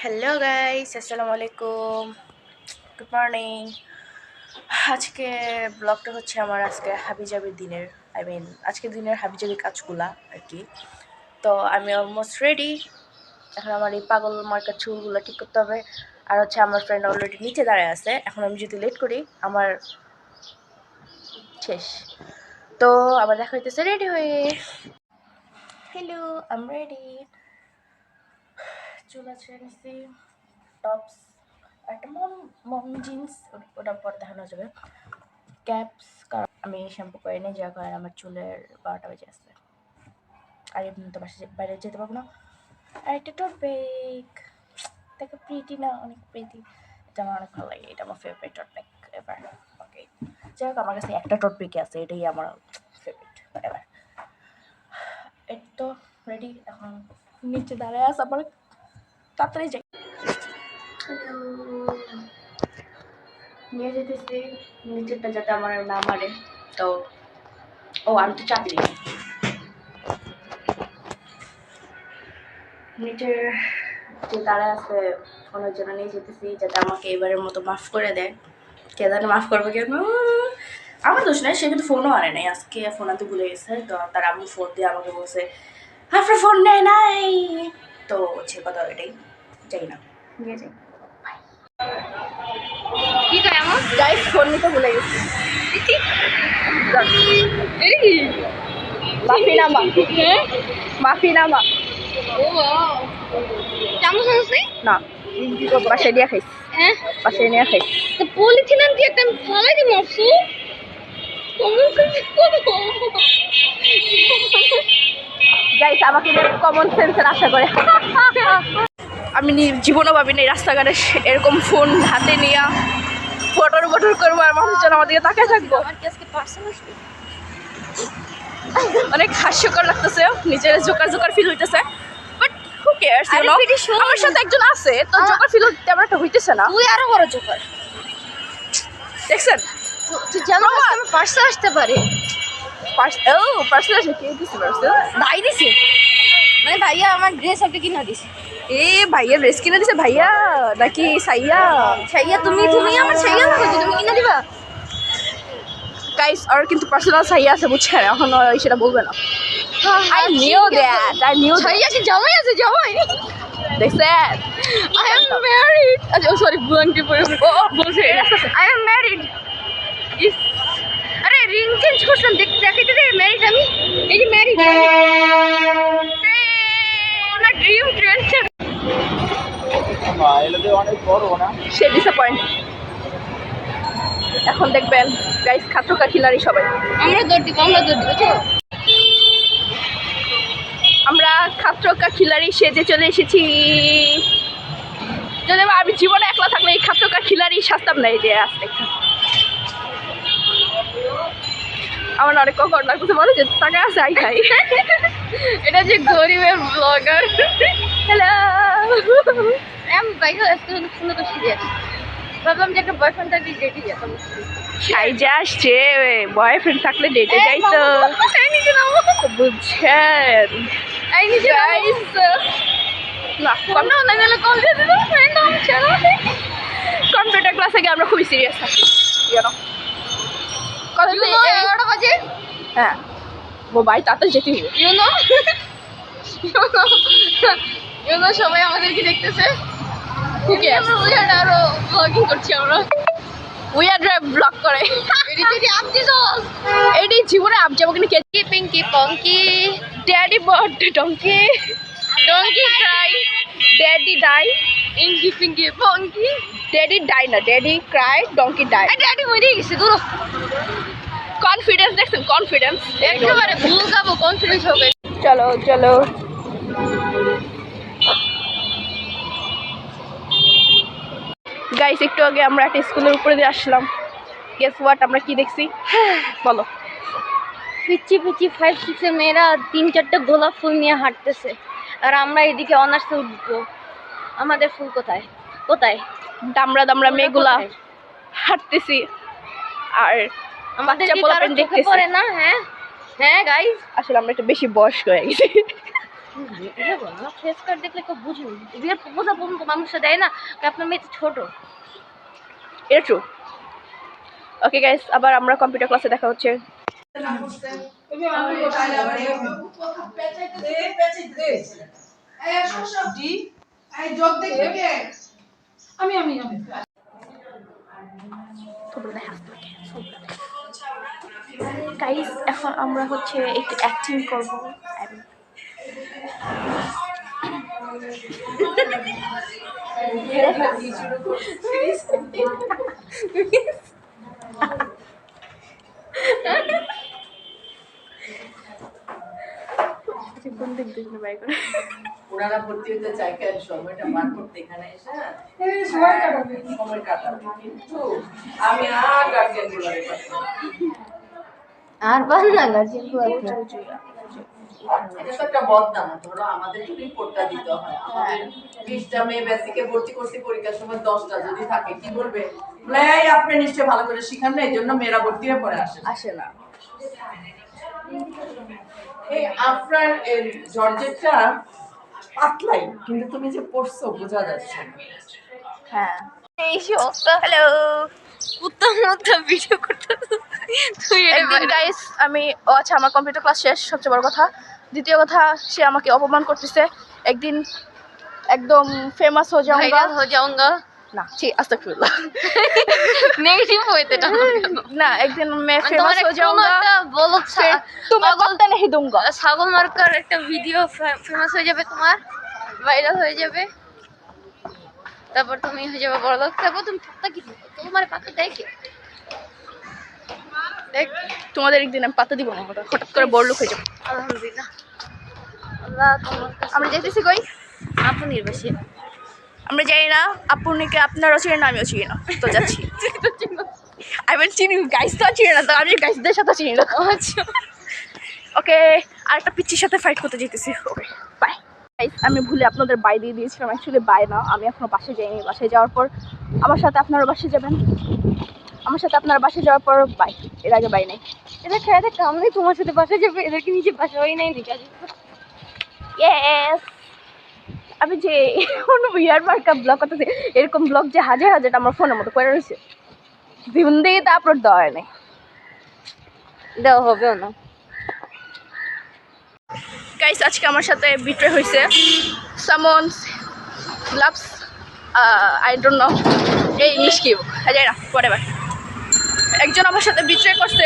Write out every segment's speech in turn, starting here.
Hello guys, আসসালামু আলাইকুম, good morning. আজকে ব্লগটা হচ্ছে আমার আজকে হাবিজাবি দিনের আজকে দিনের হাবিজাবি কাজগুলা আর কি। তো আমি অলমোস্ট রেডি। এখন আমার এই পাগল মার্কা চুলগুলো ঠিক করতে হবে। আর হচ্ছে আমার ফ্রেন্ড অলরেডি নিচে দাঁড়ায় আছে। এখন আমি যদি লেট করি আমার শেষ। তো আবার দেখা হইতেছে রেডি হয়ে। Hello, I am ready. চুল আছে নিচ্ছি, টপস, একটা মম জিন্স, ওটা পরে দেখানো যাবে, ক্যাপস। কারণ আমি শ্যাম্পু করে নিই, যার কারণে আমার চুলের 12টা বেজে আসছে। আর এমনি তো বাইরে যেতে পারবো না। আর একটা টোট ব্যাগ, দেখো প্রিটি না, অনেক প্রিটি। এটা আমার অনেক ভালো লাগে, এটা আমার ফেভারিট টোট ব্যাগ এবার। ওকে, যাই হোক, আমার কাছে একটা টোট ব্যাগ আছে, এটাই আমার ফেভারিট এবার। এই তো রেডি, এখন নিচে দাঁড়ায় আস, আবার তাড়াতাড়ি যাই। নিয়ে যেতেছি নিচেরটা যাতে আমার না মারে। তো আমি তো চাপি দিই নিচের যে তারা আছে, ওনার জন্য নিয়ে যেতেছি যাতে আমাকে এবারের মতো মাফ করে দেয়। কে জানে মাফ করবে কেন, আমার দোষ নাই, সে কিন্তু ফোনও আনে নাই, আজকে ফোন আনতে ভুলে গেছে। তো তার আমি ফোন দিয়ে আমাকে বলছে আপনার ফোন নেয় নাই। তো হচ্ছে কথা এটাই, যাই না, নিয়ে যাই। কি কয় আমার গাইস, ফোন নিতে ভুলে গেছি। মাফিনামা, মাফিনামা। চামচ আছে না, বাসায় দিয়ে খাইস, হ্যাঁ বাসায় নিয়ে খাইস। তো পলিথিন আনতে একটা ফালাই দিই মাপসু গাইস, আমাকে কমন সেন্সের আশা করে আমি জীবনও ভাবিনি রাস্তাঘাটে এরকম ফোন হাতে নিয়ে ফটোর বটর করবো আর মানুষজন আমার দিকে তাকায় থাকবো। আমার কি আজকে পার্সেল আসবে? অনেক হাস্যকর লাগতেছে, নিজের জোকার ফিল হইতেছে, but who cares, you know. আমার সাথে একজন আছে, তো জোকার ফিল তেমন একটা হইতেছে না। তুই আরো বড় জোকার দেখছেন, তুই জানো আমার পার্সেল আসতে পারে। পার্সেল আসে, কে দিছে পার্সেল? ভাই দিছে, মানে ভাইয়া আমার ড্রেস একটা কিনা দিছে। এ ভাইয়া ড্রেস কিনে দিছে? ভাইয়া নাকি সাইয়া? ছাইয়া তুমি আমার ছাইয়া না, তুমি কিনা দিবা? গাইস, আর কিন্তু পার্সোনাল সাইয়া আছে, বুঝছেন? এখন সেটা বলবে না। I knew that. ছাইয়া কি জামাই আছে? জামাই দেখছেন? I am married. আচ্ছা সরি, বুয়াঙ্কি পরে বলছে I am married. ইস, আরে রিং চেঞ্জ করলাম, দেখাইতে দে ম্যারিড আমি। এই যে ম্যারিড, না ড্রিম ট্রেন। অনেক বড় না, সে ডিসঅ্যাপয়েন্ট। এখন দেখবেন গাইস, খাত্র কাঠিলারি সবাই আমরা দৌড় দিব, বুঝছো? আমরা খাত্র কাঠিলারি সেজে চলে এসেছি। যদি আমি জীবনে একলা থাকলে এই খাত্র কাঠিলারি সাজতাম না। এই যে আসতে আমার অনেক কখন লাগতেছে, বলে যে টাকা আছে আই খাই। এটা যে গরিবের ব্লগার। হ্যালো, আমি বাইকে আসতে সুন্দর করে সিরিয়াস ভাবলাম যে একটা বয়ফ্রেন্ড থাকলে ডেটে যেতাম। সাইজা আসছে, বয়ফ্রেন্ড থাকলে ডেটে যাইতো, বুঝছেন? কম্পিউটার ক্লাসে গিয়ে আমরা খুবই সিরিয়াস থাকি, হ্যাঁ ও ভাই, তাতে যেতে হবে। ইউনো সবাই আমাদেরকে দেখতেছে, আরো ব্লগিং করছি আমরা। উইয়ার ড্রাইভ ব্লগ করে, এটি জীবনে আপ যাবো কিন্তু পিঙ্কি পঙ্কি ড্যাডি বট donkey, donkey Cry, daddy die, ইঙ্কি Pinki পঙ্কি। Daddy die না, daddy Cry, donkey die. Daddy মরে গেছে, দূর। কনফিডেন্স দেখছেন? কনফিডেন্স একেবারে ভুল গাবো, কনফিডেন্স হবে। চলো চলো, গাইস, একটু আগে আমরা একটা স্কুলের উপরে দিয়ে আসলাম। গেস হোয়াট, আমরা কি দেখছি বলো? পিচ্ছি পিচ্ছি 5-6 এর মেয়েরা 3-4টা গোলাপ ফুল নিয়ে হাঁটতেছে, আর আমরা এদিকে অনার্সে উঠবো। আমাদের ফুল কোথায় কোথায়? দামড়া দামড়া মেয়েগুলা হাঁটতেছি, আর আমাদের বাচ্চা পোলাপান দেখতেছি। পড়ে না? হ্যাঁ হ্যাঁ গাইস, আসলে আমরা একটু বেশি বয়স্ক হয়ে গেছি। ফেস কার্ড দেখলে কেউ বুঝবে বিয়ের প্রপোজাল পর্যন্ত মানুষরা দেয় না আপনার মেয়ে তো ছোট। এটা ট্রু। ওকে গাইস, আবার আমরা কম্পিউটার ক্লাসে দেখা হচ্ছে। গাইস, এখন আমরা হচ্ছে একটু অ্যাক্টিং করবো। কোন দিক দিয়ে বাই করে ওনারা ভর্তি হতে চাই কেন সময়টা বার করতে এখানে এসে সময় কাটাবে কিন্তু আমি আর গার্জিয়ান গুলোরে আর পান না গার্জিয়ান এটা তো একটা বদনাম। ধরো আমাদের যদি রিপোর্টটা দিতে হয়, আমাদের 20টা মেয়ে বেসিকে ভর্তি করছি, পরীক্ষার সময় 10টা যদি থাকে কি বলবে, এই আপনি নিশ্চয়ই ভালো করে শিখান না, এই জন্য মেয়েরা ভর্তি হয়ে পড়ে আসে না। এই আপনার জর্জেটটা পাতলাই, কিন্তু তুমি যে পড়ছো বোঝা যাচ্ছে। হ্যাঁ, হ্যালো কুত্তার মধ্যে ভিডিও করতে তুই একদিন গাইস আমি আচ্ছা আমার কম্পিউটার ক্লাস শেষ, সবচেয়ে বড় কথা। দ্বিতীয় কথা, সে আমাকে অপমান করতেছে। একদিন একদম ফেমাস হয়ে যাऊंगा हो जाऊंगा না, ঠিক আস্তাগফিরুল্লাহ, नेगेटिव होते ना না একদিন मैं फेमस हो जाऊंगा, বলো तुम्हें पता नहीं दूंगा। ছাগল মার্কার একটা ভিডিও ফেমাস হয়ে যাবে, তোমার ভাইরাল হয়ে যাবে, তারপর তুমি হয়ে যাবে বড় লোক। তারপর তুমি পাতা কি তোমার পাতা দেখে দেখ, তোমাদের একদিন আমি পাতা দিব না, হঠাৎ করে বড় লোক হয়ে যাবো। আলহামদুলিল্লাহ আল্লাহ তোমার কাছে আমরা যাইতেছি কই? আপনি নির্বাসী আমরা জানি না, আপুনিকে আপনারও চিনি না, আমিও চিনি না, তো যাচ্ছি। আমি চিনি, গাইস তো চিনি না, তো আমি গাইসদের সাথে চিনি না। আচ্ছা ওকে, আরেকটা পিচ্চির সাথে ফাইট করতে যেতেছি। Okay bye. গাইস, আমি ভুলে আপনাদের বাই দিয়ে দিয়েছিলাম, অ্যাকচুয়ালি বাই না, আমি এখনো বাসায় যাইনি। বাসায় যাওয়ার পর আমার সাথে আপনারা বাসায় যাবেন, আমার সাথে আপনারা বাসায় যাওয়ার পর বাই, এর আগে বাই নেই। এটা খেয়ে কাম নেই, তোমার সাথে বাসা যাবে, এদেরকে নিচে বাসা হয় নাই দিকে ইয়েস, আমি যে কোনো ইয়ার মার্কা ব্লগ করতেছি, এরকম ব্লগ যে হাজার হাজারটা আমার ফোনের মতো করে রয়েছে, জিন্দেগিতে আপলোড দেওয়া হয় নাই, দেওয়া হবেও না। গাইস আজকে আমার সাথে বিট্রে হয়েছে। Someone's loves I don't know এই ইংলিশ কি জানি না, হোয়াটএভার। একজন আমার সাথে বিট্রে করছে,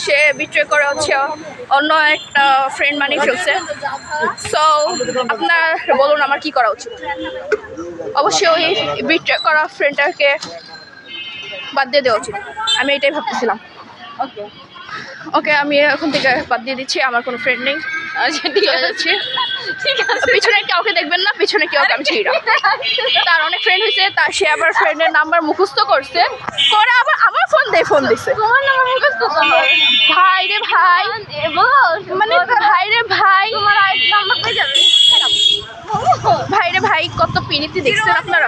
সে বিট্রে করে হচ্ছে অন্য একটা ফ্রেন্ড বানিয়ে ফেলছে। সো আপনার বলুন আমার কি করা উচিত? অবশ্যই ওই বিট্রে করা ফ্রেন্ডটাকে বাদ দিয়ে দেওয়া উচিত, আমি এটাই ভাবতেছিলাম। ওকে ওকে, আমি এখন থেকে বাদ দিয়ে দিচ্ছি, আমার কোনো ফ্রেন্ড নেই। আচ্ছা ঠিক আছে ঠিক আছে, পিছনে কাউকে দেখবেন না, পিছনে কেউ আমি ছিড়ি না। তার অনেক ফ্রেন্ড হয়েছে, তার সে আবার ফ্রেন্ডের নাম্বার মুখস্থ করছে, করে আবার আমার ফোন দিছে। তোমার নাম্বার মুখস্থ তোমার ভাই রে ভাই, মানে ভাই রে ভাই, তোমার আইডি নাম্বার পেয়ে যাবে। ভাই রে ভাই, কত পিনিতি দেখছেন আপনারা।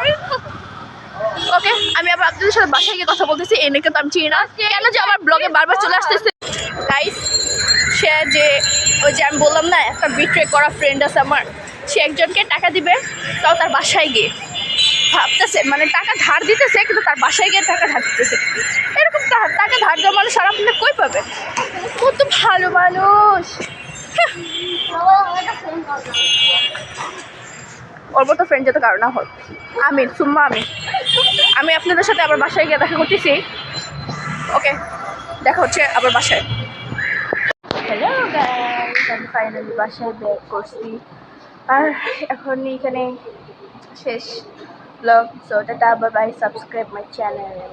ওকে, আমি আবার আপনাদের সাথে বাসায় গিয়ে কথা বলতেছি। এনেকে তো আমি চিনি না, কেন যে আমার ব্লগে বারবার চলে আসতেছে। গাইস, সে যে ওই যে আমি বললাম না একটা বিট্রে করা ফ্রেন্ড আছে আমার, সে একজনকে টাকা দিবে, তাও তার বাসায় গিয়ে ভাবতেছে, মানে টাকা ধার দিতেছে কিন্তু তার বাসায় গিয়ে টাকা ধার দিতেছে। এরকম টাকা ধার দেওয়া মানুষ আর আপনি কই পাবে? কত ভালো মানুষ, ওর মতো ফ্রেন্ড যাতে কারো না হোক। আমি আপনাদের সাথে আবার বাসায় গিয়ে দেখা করতেছি। ওকে, দেখা হচ্ছে আবার বাসায়। হ্যালো গাইস, আমি ফাইনালি বাসায় ব্যাক করছি, আর এখন এখানে শেষ blog. So tata, bye bye, subscribe my channel.